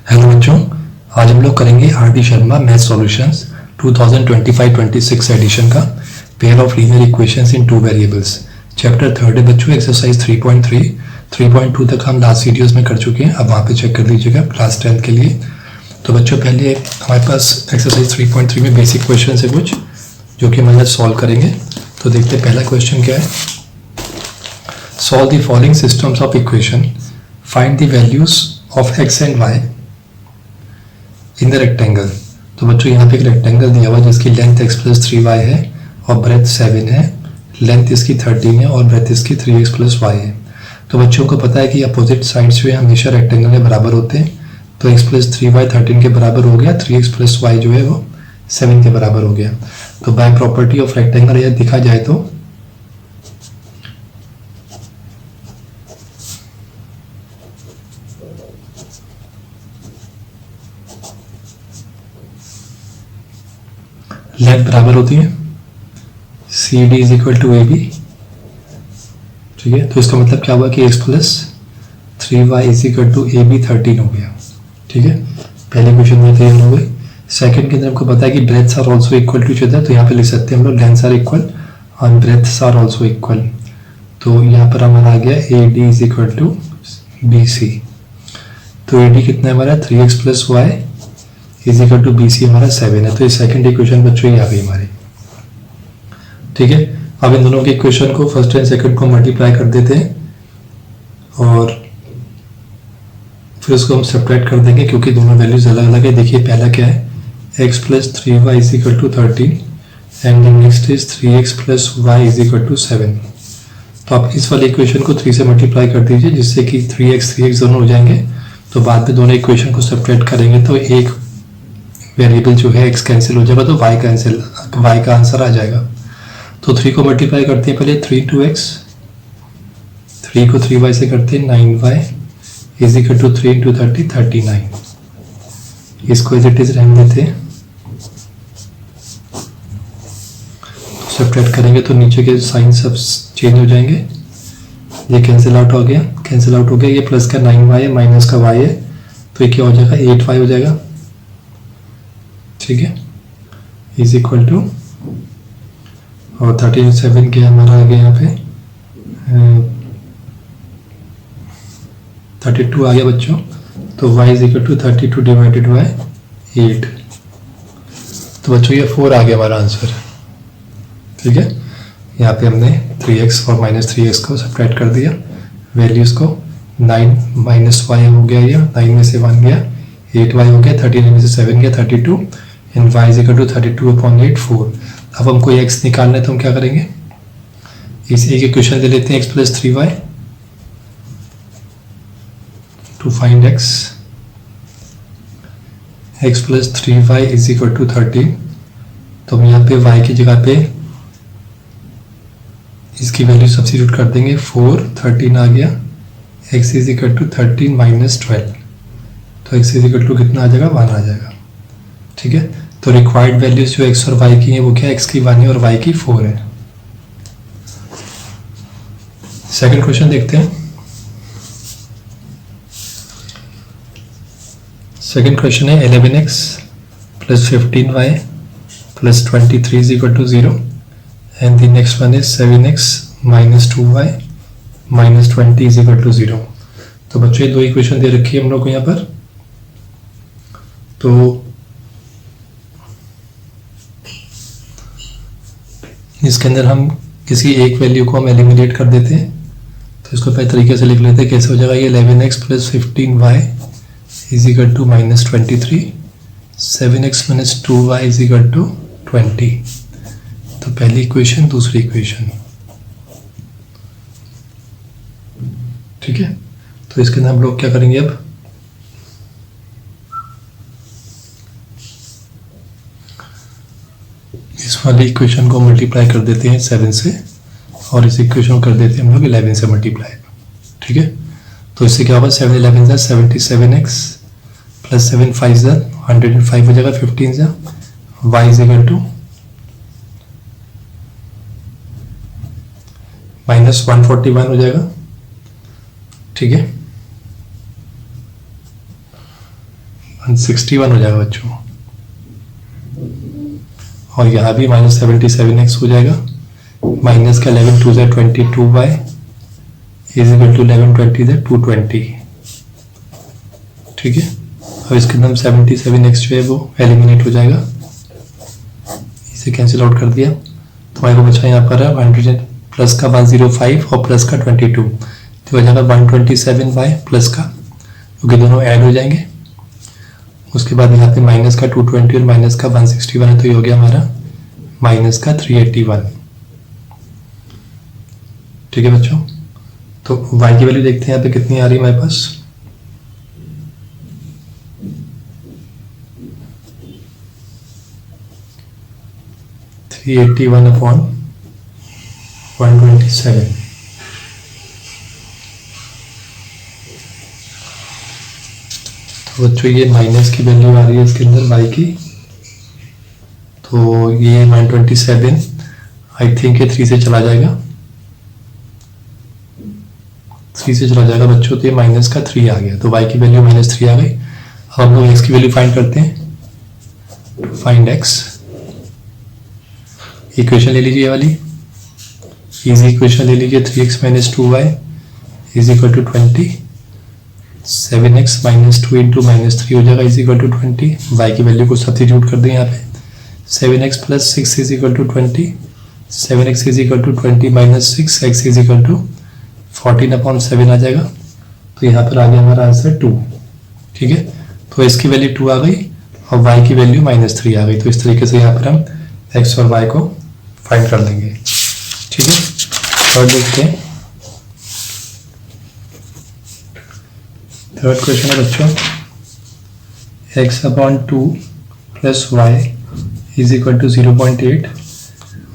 Hello बच्चों, आज हम लोग करेंगे R D Sharma math solutions 2025-26 edition का pair of linear equations in two variables chapter third है बच्चों। एक्सरसाइज 3.3 3.2 तक हम लास्ट वीडियोस में कर चुके हैं। अब वहाँ पे चेक कर लीजिएगा क्लास 10 के लिए। तो बच्चों पहले हमारे पास एक्सरसाइज 3.3 में बेसिक क्वेश्चन है कुछ जो कि हम आज सॉल्व करेंगे। तो देखते हैं पहला क्वेश्चन क्या है। Solve the following systems of equation, find the values of x and y in the rectangle. तो बच्चों यहाँ पे एक रेक्टेंगल दिया हुआ जिसकी लेंथ x प्लस 3y है और ब्रेथ 7 है, लेंथ इसकी 13 है और ब्रेथ इसकी 3x प्लस y है। तो बच्चों को पता है कि अपोजिट साइड्स जो है हमेशा रेक्टेंगल में बराबर होते हैं। तो x प्लस 3y 13 के बराबर हो गया, 3x प्लस y जो है वो 7 के बराबर हो गया। तो बाय प्रॉपर्टी ऑफ रेक्टेंगल यह दिखा जाए तो लेंथ बराबर होती है C D is equal to A B. ठीक है, तो इसका मतलब क्या हुआ कि x plus 3y is equal to A B 13 हो गया। ठीक है, पहले क्वेश्चन में क्लियर हो गई। सेकंड के अंदर हमको पता है कि breadths are also equal to each other, तो यहाँ पे लिख सकते हैं हम लोग लेंथ्स आर इक्वल और ब्रेथ्स आर आल्सो इक्वल। तो यहाँ पर हमारा आ गया A D is equal to B C. तो ए डी कितना है हमारा 3x plus y is equal to B C हमारा 7 है। तो ये सेकंड इक्वेशन बच्चों ही आ गई हमारी। ठीक है, अब इन दोनों के इक्वेशन को फर्स्ट एंड सेकंड को मल्टीप्लाई कर देते हैं और फिर उसको हम सेपरेट कर देंगे क्योंकि दोनों वैल्यूज अलग अलग है। देखिए पहला क्या है, x plus 3y is equal to 13 and next is 3x plus y is equal to 7। तो आप इस वाले इक्वेशन को 3 से मल्टीप्लाई कर दीजिए जिससे कि 3x दोनों हो जाएंगे। तो बाद में दोनों इक्वेशन को सेपरेट करेंगे तो एक वेरिएबल जो है x कैंसिल हो जाएगा, तो y का आंसर आ जाएगा। तो 3 को मल्टीप्लाई करते हैं पहले 3 to x, 3 को 3y से करते हैं 9y is equal to 3 into 30 39। इसको एज इट इज रहने देते हैं, सेपरेट करेंगे तो नीचे के साइन सब चेंज हो जाएंगे। ये कैंसिल आउट हो गया, ये प्लस का 9y है माइनस का y है, तो ये क्या हो जाएगा 8y हो जाएगा। ठीक है, इज इक्वल टू और 37 के हमारा आ गया यहाँ पे 32 आ गया बच्चों। तो y is equal to 32 divided by 8। तो बच्चों ये 4 आ गया हमारा आंसर। ठीक है, यहाँ पे हमने 3x और माइनस 3x को सेपरेट कर दिया, वैल्यूज को 9 माइनस y हो गया, ये 9 में से 1 गया, 8y हो गया, 39 में से 7 गया 32 and y is equal to 32/8 4। अब हमको x निकालना है तो हम क्या करेंगे, इस एक इक्वेशन ले लेते हैं x plus 3y to find x plus 3y is equal to 13। तो हम यहाँ पे y की जगह पे इसकी वैल्यू सब्स्टिट्यूट कर देंगे, 4 13 आ गया, x is equal to 13 minus 12। तो x इज इक्वल टू कितना आ जाएगा 1 आ जाएगा। ठीक है, तो रिक्वायर्ड वैल्यूज जो x और y की है वो क्या, x की 1 है और y की 4 है। सेकंड क्वेश्चन देखते हैं। सेकंड क्वेश्चन है 11x plus 15y plus 23 is equal to 0 and the next one is 7x minus 2y minus 20 is equal to 0। तो बच्चों ये दो इक्वेशन दे रखी है हम लोग को यहाँ पर। तो इसके अंदर हम किसी एक वैल्यू को हम एलिमिनेट कर देते हैं। तो इसको पहले तरीके से लिख लेते हैं, कैसे हो जाएगा ये 11x plus 15y is equal to minus 23, 7x minus 2y is equal to 20। तो पहली इक्वेशन, दूसरी इक्वेशन। ठीक है, तो इसके अंदर हम लोग क्या करेंगे, अब इस वाली इक्वेशन को मल्टीप्लाई कर देते हैं 7 से और इस इक्वेशन को कर देते हैं हम लोग 11 से मल्टीप्लाई। ठीक है, तो इससे क्या होगा 7 11 77x प्लस 7 5 105 हो जाएगा, 15 y is equal to minus 141 हो जाएगा। ठीक है, 161 हो जाएगा बच्चों, और यहाँ भी -77x हो जाएगा। माइनस का 11 2 ज़ा 22y इज इक्वल टू 11 20 ज़ा 220। ठीक है, अब इसके अंदर 77x जो है वो एलिमिनेट हो जाएगा, इसे कैंसिल आउट कर दिया तो हमारे को बचा यहाँ पर 100 प्लस का 105 और प्लस का 22, तो हो जाएगा 127 बाय प्लस का, क्योंकि दोनों ऐड हो जाएंगे। उसके बाद यहाँ पे माइनस का 220 और माइनस का 161 है, तो ये हो गया हमारा माइनस का 381। ठीक है बच्चों, तो y की वैल्यू देखते हैं यहाँ पे कितनी आ रही है हमारे पास। (381/127). तो बच्चों ये माइनस की वैल्यू आ रही है इसके अंदर y की, तो ये 127 आई थिंक ये 3 से चला जाएगा, 3 से चला जाएगा बच्चों, तो ये माइनस का 3 आ गया, तो y की वैल्यू -3 आ गई। अब हम लोग x की वैल्यू फाइंड करते हैं। फाइंड x, इक्वेशन ले लीजिए ये वाली, इजी इक्वेशन ले लीजिए, 3x - 2y is equal to 20, 7x - 2 into -3 हो जाएगा इज इक्वल टू 20। y की वैल्यू को सब्स्टिट्यूट कर दें यहाँ पे, 7x + 6 is equal to 20, 7x is equal to 20 - 6, x is equal to 14/7 आ जाएगा, तो यहाँ पर आ गया हमारा आंसर 2। ठीक है, तो x की वैल्यू 2 आ गई और y की वैल्यू -3 आ गई, तो इस तरीके से यहाँ पर हम x और y को फाइंड कर लेंगे। ठीक है, और देखते हैं थर्ड क्वेश्चन है बच्चों, x/2 + y is equal to 0.8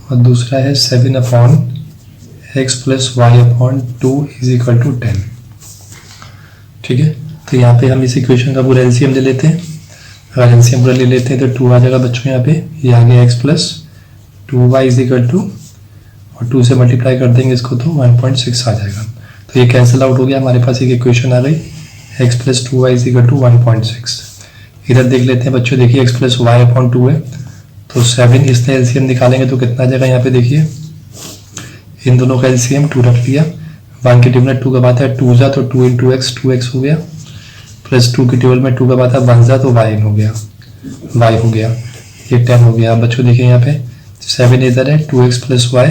और दूसरा है 7/x + y/2 is equal to 10। ठीक है, तो यहाँ पे हम इस इक्वेशन का पूरा एलसीएम ले लेते हैं। अगर एलसीएम पूरा ले लेते हैं तो 2 आ जाएगा बच्चों, यहाँ पे ये आ गया x + 2y is equal to, और 2 से मल्टीप्लाई कर देंगे इसको तो 1.6 आ जाएगा, तो ये कैंसिल आउट हो गया, हमारे पास एक इक्वेशन आ गई x + 2y is equal to 1.6। इधर देख लेते हैं बच्चों, देखिए x + y/2 है, तो 7 इसने एलसीएम निकालेंगे तो कितना आ जाएगा, यहाँ पे देखिए इन दोनों का एलसीएम 2 रख लिया, 1 के टेबल में 2 का बात है 2 जा तो 2 × x 2x हो गया, प्लस 2 के टेबल में 2 का बात है 1 जा तो y हो गया, y हो गया, ये 10 हो गया। बच्चों देखिए यहाँ पे 7 इधर है, 2x + y,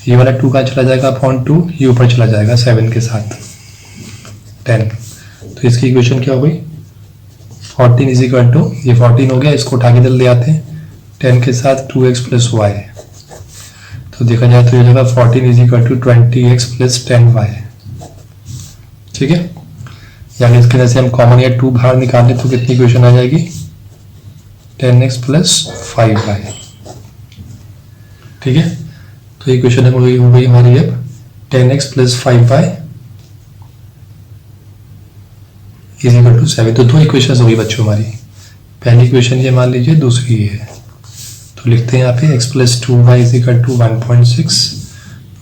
ये वाला 2 का चला जाएगा (2), ये ऊपर चला जाएगा 7 के साथ 10, तो इसकी इक्वेशन क्या हो गई 14 इज इक्वल टू, ये 14 हो गया, इसको उठा के इधर ले आते हैं 10 के साथ 2x + y, तो देखा जाए तो ये जगह 14 is equal to 20x + 10y। ठीक है, यानी इसके अंदर से हम कॉमन या 2 बाहर निकाल लें तो कितनी इक्वेशन आ जाएगी 10x + 5y। ठीक है, तो इक्वेशन हो गई हमारी अब 10x + 5y is equal to 7। तो 2 इक्वेशन हो गई बच्चों हमारी, पहली इक्वेशन ये मान लीजिए, दूसरी ये है, तो लिखते हैं यहाँ पे x + 2y is equal to 1.6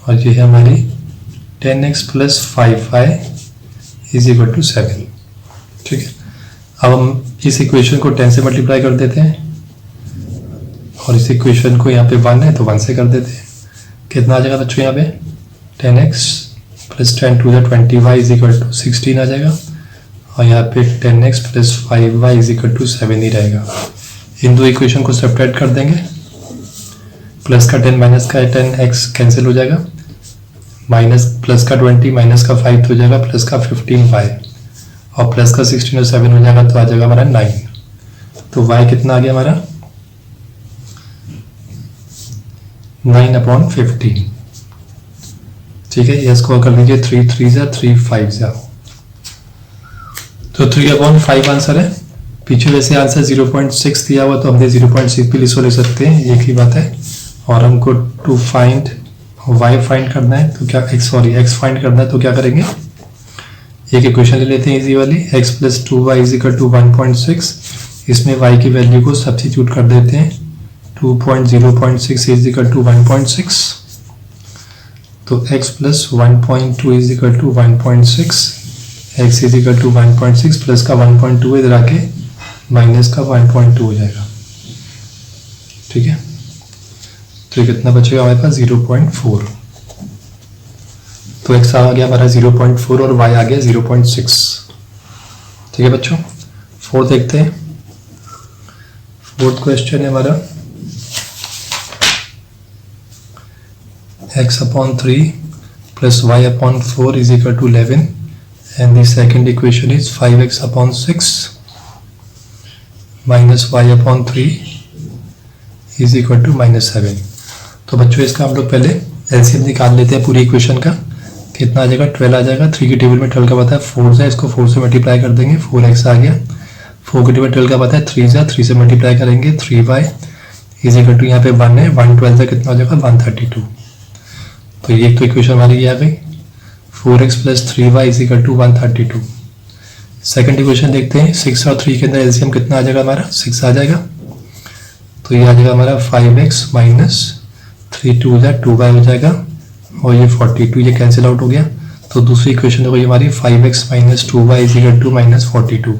और ये है हमारी 10x + 5y is equal to 7। ठीक है, अब हम इस इक्वेशन को 10 से मल्टीप्लाई कर देते हैं और इस इक्वेशन को यहाँ पे 1 है तो 1 से कर देते हैं, कितना आ जाएगा बच्चों यहाँ पे 10x + 10 × 20y is equal to 16 आ जाएगा, और यहाँ पे 10x + 5y is equal to 7 ही रहेगा। इन दो इक्वेशन को सेपरेट कर देंगे, प्लस का 10 माइनस का 10x कैंसिल हो जाएगा, माइनस प्लस का 20 माइनस का 5 हो जाएगा, प्लस का 15y और प्लस का 16 और 7 हो जाएगा तो आ जाएगा हमारा 9। तो y कितना आ गया हमारा 9/15। ठीक है, ये स्कोर कर लीजिए 3 3 जा 3 5 जा, तो 3/5 आंसर है। पीछे वैसे आंसर 0.6 दिया हुआ तो हमने 0.6 भी ले सकते हैं, एक ही बात है। और हमको टू फाइंड y फाइंड करना है तो क्या x फाइंड करना है तो क्या करेंगे, एक इक्वेशन ले लेते हैं इजी वाली, x + 2y is equal to 1.6, इसमें y की वैल्यू को सब्स्टिट्यूट कर देते हैं, 2.0.6 इज इक्वल टू 1.6, तो x + 1.2 is equal to 1.6 x is equal to 1.6 plus का 1.2 इधर आके माइनस का 1.2 हो जाएगा। ठीक है, तो ये कितना बचेगा हमारे पास 0.4। तो x आ गया हमारा 0.4 और y आ गया 0.6। ठीक है बच्चों, फोर्थ देखते हैं। फोर्थ क्वेश्चन है हमारा x/3 plus y/4 is equal to 11 and the second equation is 5x/6 minus y/3 is equal to -7। तो बच्चों इसका हम लोग पहले एलसीएम निकाल लेते हैं पूरी इक्वेशन का। कितना आ जाएगा, 12 आ जाएगा। 3 की टेबल में 12 का पता है 4 है, इसको 4 से मल्टीप्लाई कर देंगे, 4x आ गया। 4 की टेबल 12 का पता है 3 है, 3 से मल्टीप्लाई करेंगे 3y इज इक्वल टू यहाँ पे 1 है, 1 12 से कितना हो जाएगा 132। तो ये तो इक्वेशन हमारी ये आ गई 4x plus 3y is equal to 132। Second equation देखते हैं। 6 और 3 के अंदर एलसीएम कितना आ जाएगा हमारा, 6 आ जाएगा। तो ये आ जाएगा हमारा 5x माइनस 3 2 2y हो जाएगा और ये 42, ये कैंसिल आउट हो गया। तो दूसरी इक्वेशन देखो ये हमारी 5x minus 2y is equal to minus 42।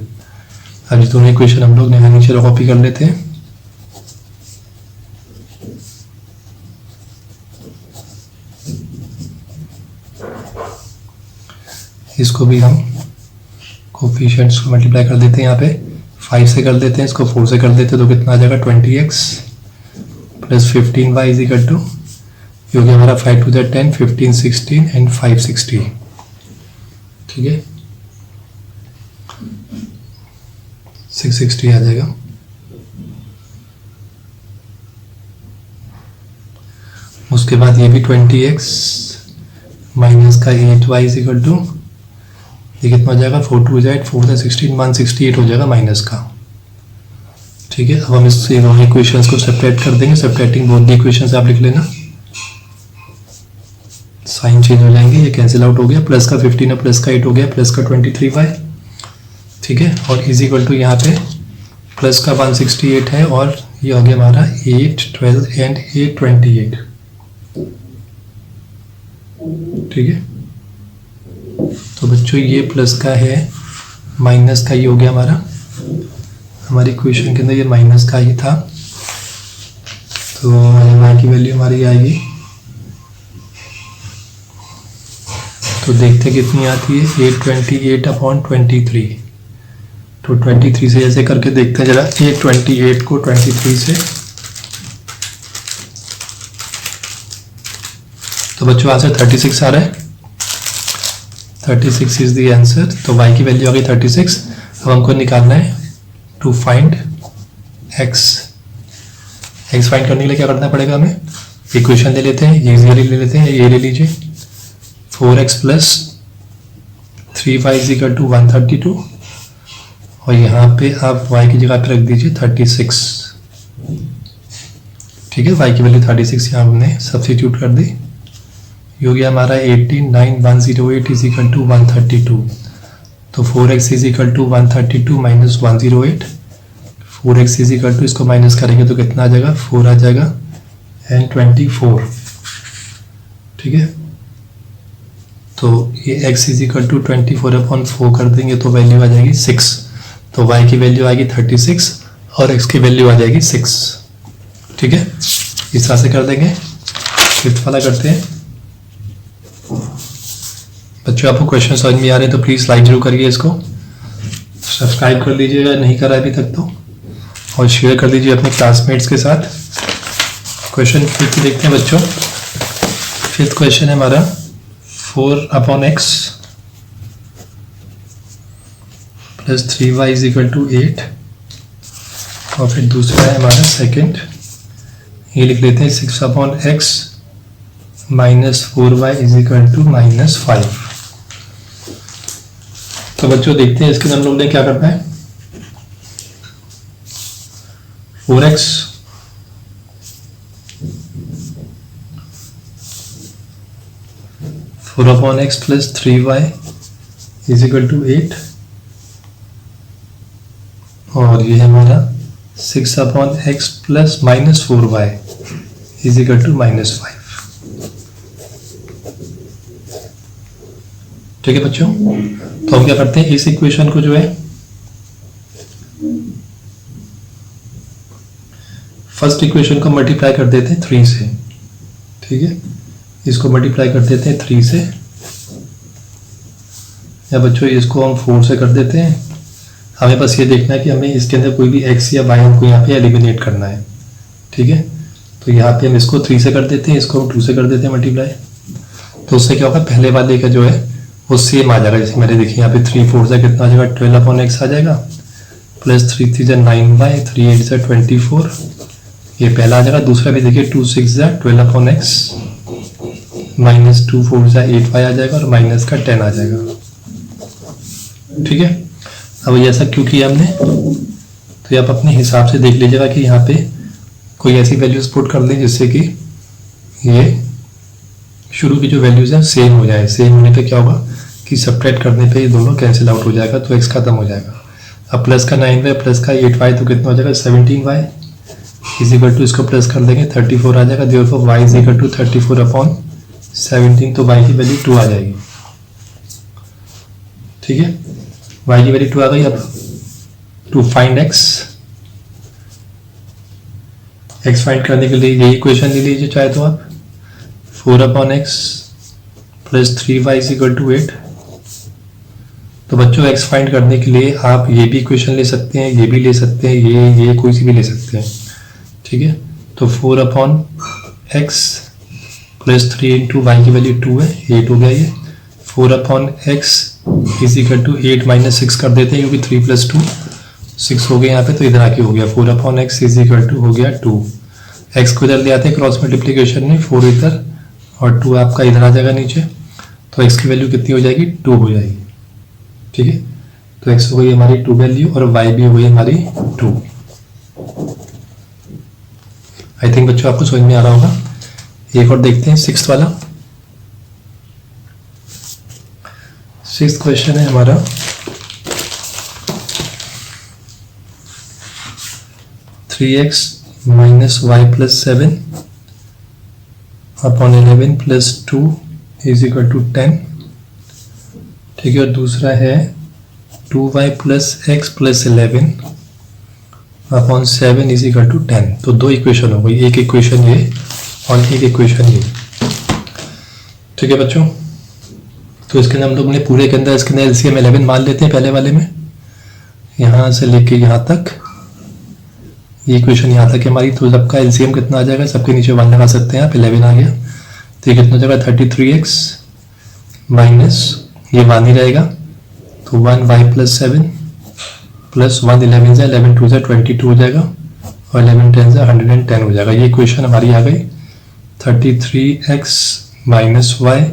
अब ये दोनों इक्वेशन हम लोग यहाँ नीचे कॉपी कर लेते हैं। इसको भी हम कोफिशिएंट्स को मल्टीप्लाई कर देते हैं, यहाँ पे 5 से कर देते हैं, इसको 4 से कर देते हैं, तो कितना आ जाएगा 20x plus 15y is equal to, ये हो गया हमारा 5 2 10, 15 16 एंड 5 60। ठीक है, 660 आ जाएगा। उसके बाद ये भी 20x माइनस का 8y इज इक्वल टू, ये कितना हो जाएगा 4 2 8, 4 16 168 हो जाएगा माइनस का। ठीक है, अब हम इस इक्वेशंस को सेपरेट कर देंगे। सेपरेटिंग बोथ द इक्वेशंस आप लिख लेना, साइन चेंज हो जाएंगे, ये कैंसिल आउट हो गया। प्लस का 15 और प्लस का 8 हो गया, प्लस का 23y। ठीक है, और इज इक्वल टू यहाँ पे प्लस का 168 है और ये हो गया हमारा 8 12 एंड 8 28। ठीक है, तो बच्चों ये प्लस का है, माइनस का ये हो गया हमारा, हमारी इक्वेशन के अंदर ये माइनस का ही था। तो y की वैल्यू हमारी आएगी, तो देखते कितनी आती है 828/23। तो 23 से ऐसे करके देखते हैं जरा, 828 को 23 से। तो बच्चों आंसर 36 आ रहा है, 36 इज द आंसर। तो y की वैल्यू आ गई 36। अब हमको निकालना है टू फाइंड x। x फाइंड करने के लिए क्या करना पड़ेगा, हमें इक्वेशन ले लेते हैं, ये इजीली ले लेते हैं, ये ले लीजिए 4x plus 3y is equal to 132 और यहाँ पे आप y की जगह पे रख दीजिए 36। ठीक है, y की वैल्यू 36 यहाँ हमने सब्स्टिट्यूट कर दी, ये हो गया हमारा 18108 इज इक्वल टू 132। तो 4x is equal to 132 minus 108, 4x is equal to, इसको माइनस करेंगे तो कितना आ जाएगा 4 आ जाएगा एंड 24। ठीक है, तो ये x इज इक्वल टू 24/4 कर देंगे तो वैल्यू आ जाएगी 6। तो y की वैल्यू आएगी 36 और x की वैल्यू आ जाएगी 6। ठीक है, इस तरह से कर देंगे। फिफ्थ वाला करते हैं। बच्चों आपको क्वेश्चन समझ में आ रहे हैं तो प्लीज़ लाइक जरूर करिए, इसको सब्सक्राइब कर लीजिएगा नहीं करा अभी तक तो, और शेयर कर लीजिए अपने क्लासमेट्स के साथ। क्वेश्चन फिफ्थ देखते हैं बच्चों। फिफ्थ क्वेश्चन है हमारा 4/x plus 3y is equal to 8 और फिर दूसरा है हमारा सेकंड, ये लिख लेते हैं 6/x minus 4y is equal to -5। तो बच्चों देखते हैं इसके अंदर हम लोग ने क्या करना है। 4x plus 3y is equal to 8 और ये है हमारा 6/x plus -4y is equal to -5। ठीक है बच्चों, तो हम क्या करते हैं, इस इक्वेशन को जो है फर्स्ट इक्वेशन को मल्टीप्लाई कर देते हैं 3 से। ठीक है, इसको मल्टीप्लाई कर देते हैं 3 से, या बच्चों इसको हम 4 से कर देते हैं। हमें बस ये देखना है कि हमें इसके अंदर कोई भी x या y हमको यहाँ पे एलिमिनेट करना है। ठीक है, तो यहाँ पे हम इसको 3 से कर देते हैं, इसको हम 2 से कर देते हैं मल्टीप्लाई। तो उससे क्या होगा, पहले वाले का जो है वो सेम आ जाएगा। जैसे मैंने देखिए यहाँ पे 3 4 से कितना आ जाएगा, 12/x आ जाएगा, प्लस 3 3 9y, 3 8 से 24, ये पहला आ जाएगा। दूसरा भी देखिए 2 6 से 12/x, माइनस 2 4 से 8y आ जाएगा, और माइनस का 10 आ जाएगा। ठीक है, अब ये ऐसा क्यों किया हमने, तो आप अपने हिसाब से देख लीजिएगा कि यहाँ पे कोई ऐसी वैल्यूज पुट कर लें जिससे कि ये शुरू की जो वैल्यूज हैं सेम हो जाए। सेम होने पे क्या होगा कि सब्ट्रैक्ट करने पे ये दोनों कैंसिल आउट हो जाएगा, तो x खत्म हो जाएगा। अब प्लस का 9y प्लस का 8y तो कितना हो जाएगा, 17y इज इक्वल टू, इसको प्लस कर देंगे 34 आ जाएगा। Therefore y is equal to 34/17, तो y की वैल्यू 2 आ जाएगी। ठीक है, y की वैल्यू 2 आ गई। अब टू फाइंड x फाइंड करने के लिए ये इक्वेशन ले लीजिए चाहे तो आप, 4/x plus 3y is equal to 8। तो बच्चों x फाइंड करने के लिए आप ये भी इक्वेशन ले सकते हैं, ये भी ले सकते हैं, ये कोई सी भी ले सकते हैं। ठीक है, तो 4/x प्लस 3 इंटू वाई की वैल्यू 2 है, 8 हो गया ये। 4/x is equal to 8 minus 6 कर देते हैं, क्योंकि 3 + 2 6 हो गया यहाँ पे, तो इधर आके हो गया 4/x इज इक्वल टू हो गया 2। x को इधर ले आते हैं क्रॉस मल्टीप्लीकेशन में, 4 इधर और 2 आपका इधर आ जाएगा नीचे, तो x की वैल्यू कितनी हो जाएगी, 2 हो जाएगी। ठीक है, तो x हो गई हमारी 2 वैल्यू, और y भी हो गई हमारी 2। आई थिंक बच्चों आपको समझ में आ रहा होगा। एक और देखते हैं 6th वाला। 6th क्वेश्चन है हमारा, (3x minus y plus 7 upon 11 plus 2 is equal to 10). ठीक है, और दूसरा है 2y plus x plus 11 upon 7 is equal to 10। तो दो इक्वेशन हो गई, एक इक्वेशन ये और एक इक्वेशन ये। ठीक है बच्चों, तो इसके अंदर हम लोग ने पूरे के अंदर इसके अंदर एलसीएम 11 मान लेते हैं पहले वाले में, यहाँ से लेके यहाँ तक, ये इक्वेशन यहाँ तक है हमारी। तो सबका एलसीएम कितना आ जाएगा, सबके नीचे 1 लगा सकते हैं आप, 11 आ गया। तो ये कितना हो जाएगा, 33x माइनस ये 1 ही रहेगा, तो 1y प्लस 7 प्लस 1 11 से 11 2 से 22 हो जाएगा, और 11 10 से 110 हो जाएगा। ये इक्वेशन हमारी आ गई। 33x minus y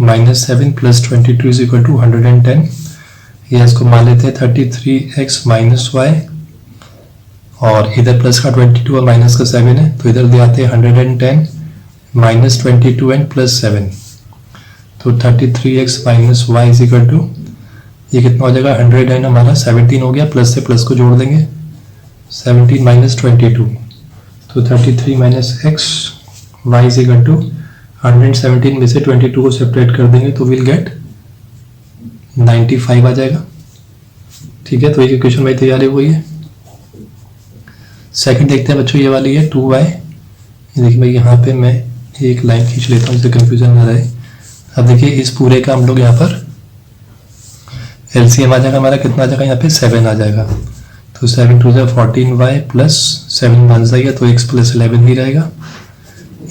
minus 7 plus 22 is equal to 110। ये इसको मान लेते हैं 33x माइनस y, और इधर प्लस का 22 और माइनस का 7 है, तो इधर ले आते हैं 110 माइनस 22 एंड प्लस 7, तो 33x minus y is equal to, ये कितना हो जाएगा, 100 एंड हमारा 17 हो गया, प्लस से प्लस को जोड़ देंगे, 17 माइनस 22, तो 33 minus x y is equal to 117 में से 22 को सेपरेट कर देंगे तो विल गेट 95 आ जाएगा। ठीक है, तो एक इक्वेशन भाई तैयार हो गई है। सेकंड देखते हैं बच्चों, ये वाली है 2y। ये देखिए भाई, यहाँ पे मैं एक लाइन खींच लेता हूँ जिससे कंफ्यूजन ना रहे। अब देखिए इस पूरे का हम लोग यहाँ पर एलसीएम आ जाएगा हमारा, कितना आ जाएगा यहाँ पे 7 आ जाएगा, तो 7 2 से 14y प्लस 7 बन जाएगा, तो x प्लस 11 ही रहेगा,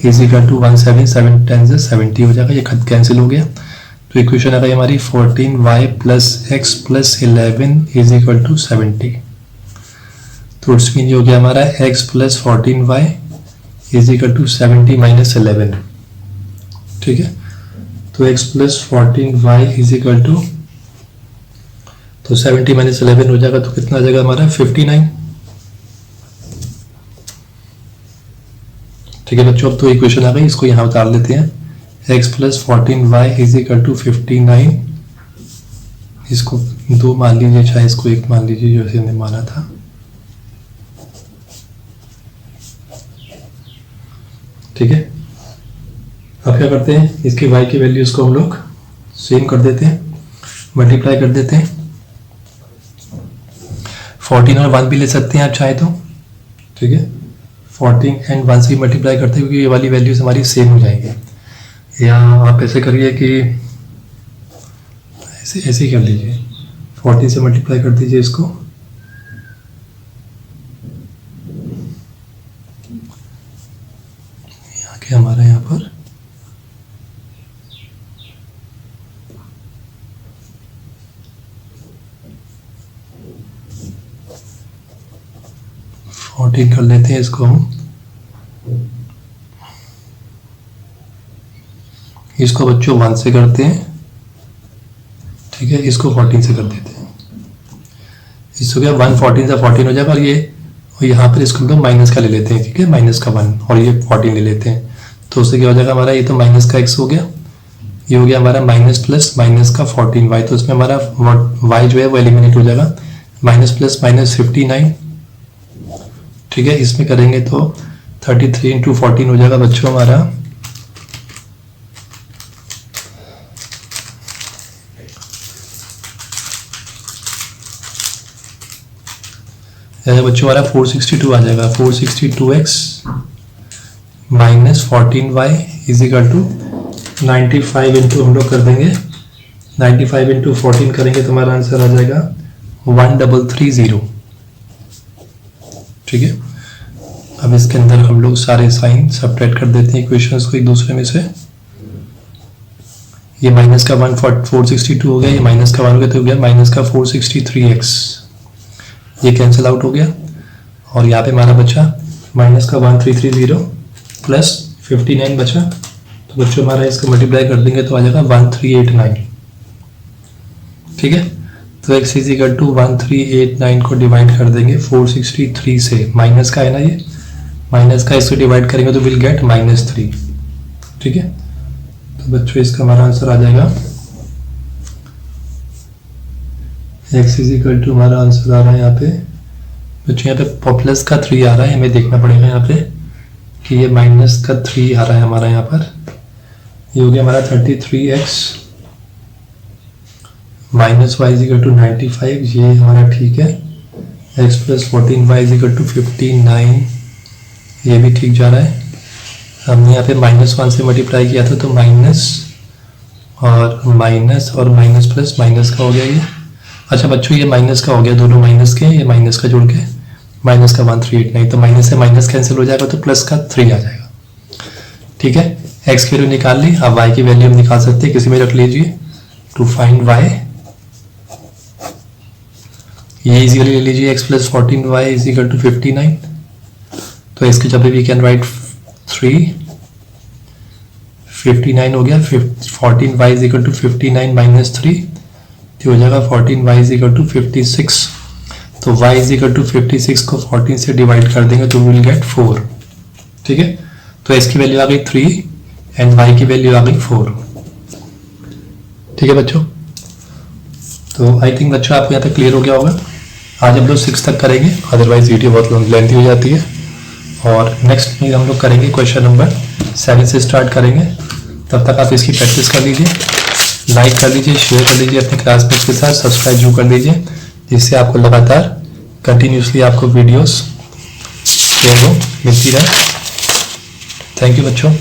इज इक्वल टू 1 7 7 10 से 70 हो जाएगा। ये खत कैंसिल हो गया, तो इक्वेशन आ गई हमारी 14y plus x plus 11 is equal to 70। तो इट्स मीन ये हो गया हमारा x plus 14y is equal to 70 minus 11। ठीक है, तो x plus 14y is equal to, तो 70 माइनस 11 हो जाएगा, तो कितना आ जाएगा हमारा 59। ठीक है बच्चों, अब तो इक्वेशन आ गई, इसको यहाँ उतार लेते हैं। x plus 14y is equal to 59, इसको 2 मान लीजिए, चाहे इसको 1 मान लीजिए जैसे हमने माना था। ठीक है, अब क्या करते हैं, इसकी y की वैल्यूज को हम लोग सेम कर देते हैं। मल्टीप्लाई कर देते हैं। 14 और 1 भी ले सकते हैं आप चाहे तो, ठीक है। 14 एंड 1 से मल्टीप्लाई करते हैं क्योंकि ये वाली वैल्यूज हमारी सेम हो जाएंगे। या आप ऐसे करिए कि ऐसे ही कर लीजिए, 14 से मल्टीप्लाई कर दीजिए इसको, यहाँ के हमारा यहाँ पर कर लेते हैं इसको हम। इसको बच्चों 1 से करते हैं, ठीक है। इसको 14 से कर देते हैं। इसको क्या 1 14 से 14 हो जाएगा, और ये और यहाँ पर इसको हम लोग माइनस का ले लेते हैं, ठीक है, माइनस का 1 और ये 14 ले लेते हैं। तो उससे क्या हो जाएगा हमारा, ये तो माइनस का x हो गया, ये हो गया हमारा माइनस प्लस माइनस का 14y। तो उसमें हमारा y जो है वो एलिमिनेट हो जाएगा, माइनस प्लस माइनस 59, ठीक है। इसमें करेंगे तो 33 इंटू 14 हो जाएगा बच्चों हमारा, बच्चों हमारा 462 आ जाएगा। 462x minus 14y is equal to 95 into हम लोग कर देंगे 95 इंटू 14 करेंगे तो हमारा आंसर आ जाएगा 1330, ठीक है। अब इसके अंदर हम लोग सारे साइन सब्ट्रैक्ट कर देते हैं इक्वेशंस को एक दूसरे में से। ये माइनस का 462 हो गया, ये माइनस का 1 हो गया, तो हो गया माइनस का 463x, ये कैंसिल आउट हो गया। और यहाँ पे हमारा बचा माइनस का 1330 प्लस 59 बचा, तो बच्चों हमारा इसको मल्टीप्लाई कर देंगे तो आ जाएगा 1389, ठीक है। तो x इज इक्वल टू 1389 को डिवाइड कर देंगे 463 से, माइनस का है ना ये, माइनस का इसको डिवाइड करेंगे तो विल गेट -3, ठीक है। तो बच्चों इसका हमारा आंसर आ जाएगा, x इज इक्वल टू हमारा आंसर आ रहा है यहाँ पे बच्चों, यहाँ पे प्लस का 3 आ रहा है, हमें देखना पड़ेगा यहाँ पे कि ये माइनस का 3 आ रहा है हमारा यहाँ पर। ये हो गया हमारा 33x minus y is equal to 95, ये हमारा ठीक है। x plus 14y is equal to 59, ये भी ठीक जा रहा है। हमने यहाँ पे -1 से मल्टीप्लाई किया था तो माइनस और माइनस प्लस माइनस का हो गया ये। अच्छा बच्चों ये माइनस का हो गया, दोनों माइनस के, ये माइनस का जुड़ के माइनस का 1389, तो माइनस से माइनस कैंसिल हो जाएगा तो प्लस का 3 आ जाएगा, ठीक है। x की वैल्यू निकाल ली, अब y की वैल्यू हम निकाल सकते हैं, किसी में रख लीजिए टू फाइंड y। ये इजीली ले लीजिए, x plus 14y is equal to 59, तो इसके जब वी कैन राइट 59 हो गया, 14y is equal to 59 minus 3, तो हो जाएगा 14y इज इक्वल टू 56। तो y इज इक्वल टू 56 को 14 से डिवाइड कर देंगे तो विल गेट 4, ठीक है। तो x की वैल्यू आ गई 3 एंड y की वैल्यू आ गई 4, ठीक है बच्चों। तो आई थिंक बच्चों आपको यहाँ तक क्लियर हो गया होगा। आज हम लोग 6 तक करेंगे, अदरवाइज वीडियो बहुत लेंथी हो जाती है। और नेक्स्ट में हम लोग करेंगे क्वेश्चन नंबर 7 से स्टार्ट करेंगे। तब तक आप इसकी प्रैक्टिस कर लीजिए, लाइक कर लीजिए, शेयर कर लीजिए अपने क्लासमेट्स के साथ, सब्सक्राइब जरूर कर लीजिए, जिससे आपको लगातार कंटिन्यूसली आपको वीडियोस जो है वो मिलती रहे। थैंक यू बच्चों।